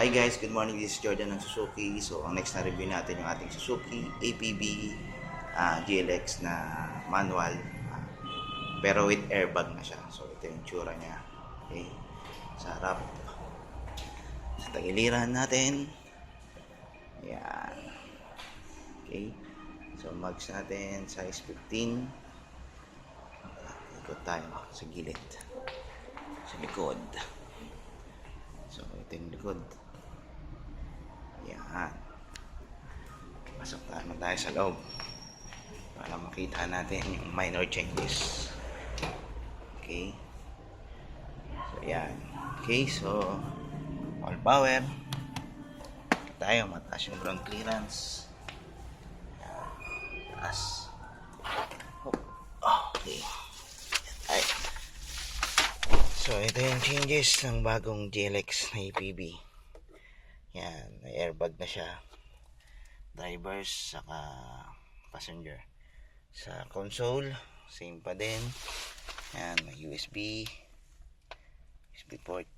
Hi guys, good morning. This is Jordan ng Suzuki. So, ang next na review natin yung ating Suzuki APB GLX na manual. Pero with airbag na siya. So, ito yung tsura niya. Okay. Sa harap. Sa tagiliran natin. Ayan. Okay. So, mags natin, size 15. Ikot tayo sa gilid. Sa likod. So, ito yung likod. Yan. Pasok naman tayo sa loob para makita natin yung minor changes. Okay. So, yan. Okay, so all power. Tayo, mataas yung ground clearance. Yan. Taas. Okay. Ay. So, ito yung changes ng bagong GLX na APB. Yan, may airbag na siya. Drivers, saka passenger. Sa console, same pa din. Yan, may USB port,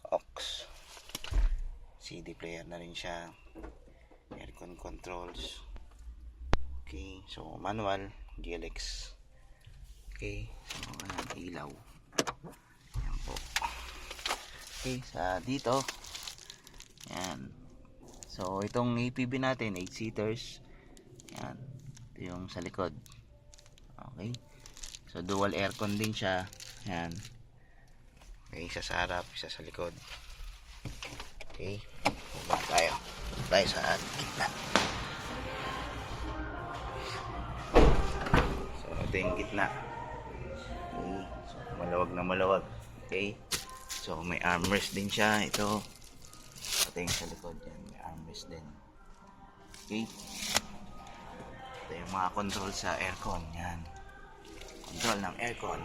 aux, CD player na rin siya, aircon controls. Okay, so manual, GLX. Okay, so ilaw. Yan po. Okay, sa dito, yan. So, itong APB natin, 8-seaters. Yan. Ito yung sa likod. Okay. So, dual aircon din siya. Yan. Okay, isa sa harap, isa sa likod. Okay. Bumaba tayo. Tayo sa gitna. So, ito yung gitna. Okay. So, malawag na malawag. Okay. So, may armrest din siya. Ito. Ito yung sa likod yan. May armrest din. Okay. Ito yung mga control sa aircon. Yan. Control ng aircon.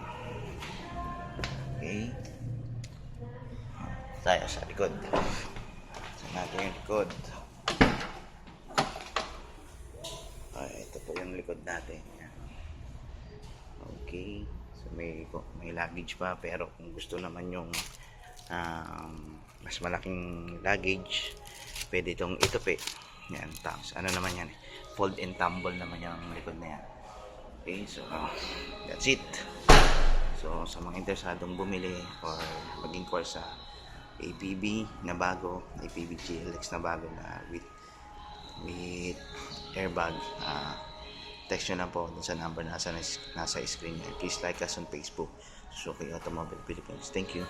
Okay. Tayo sa likod. Sa natin yung likod. Okay. Ito po yung likod natin. Yan. Okay. So, may luggage pa. Pero kung gusto naman yung mas malaking luggage, pwede itong itupi. Yan, tapos ano naman yan, fold and tumble naman yung likod na yan. Okay, so that's it. So sa mga interesadong bumili or maging course sa APB na bago, APB GLX na bago na with airbag, text nyo lang po dun sa number nasa screen nyo. Please like us on Facebook, Suzuki Automobile Philippines. Thank you.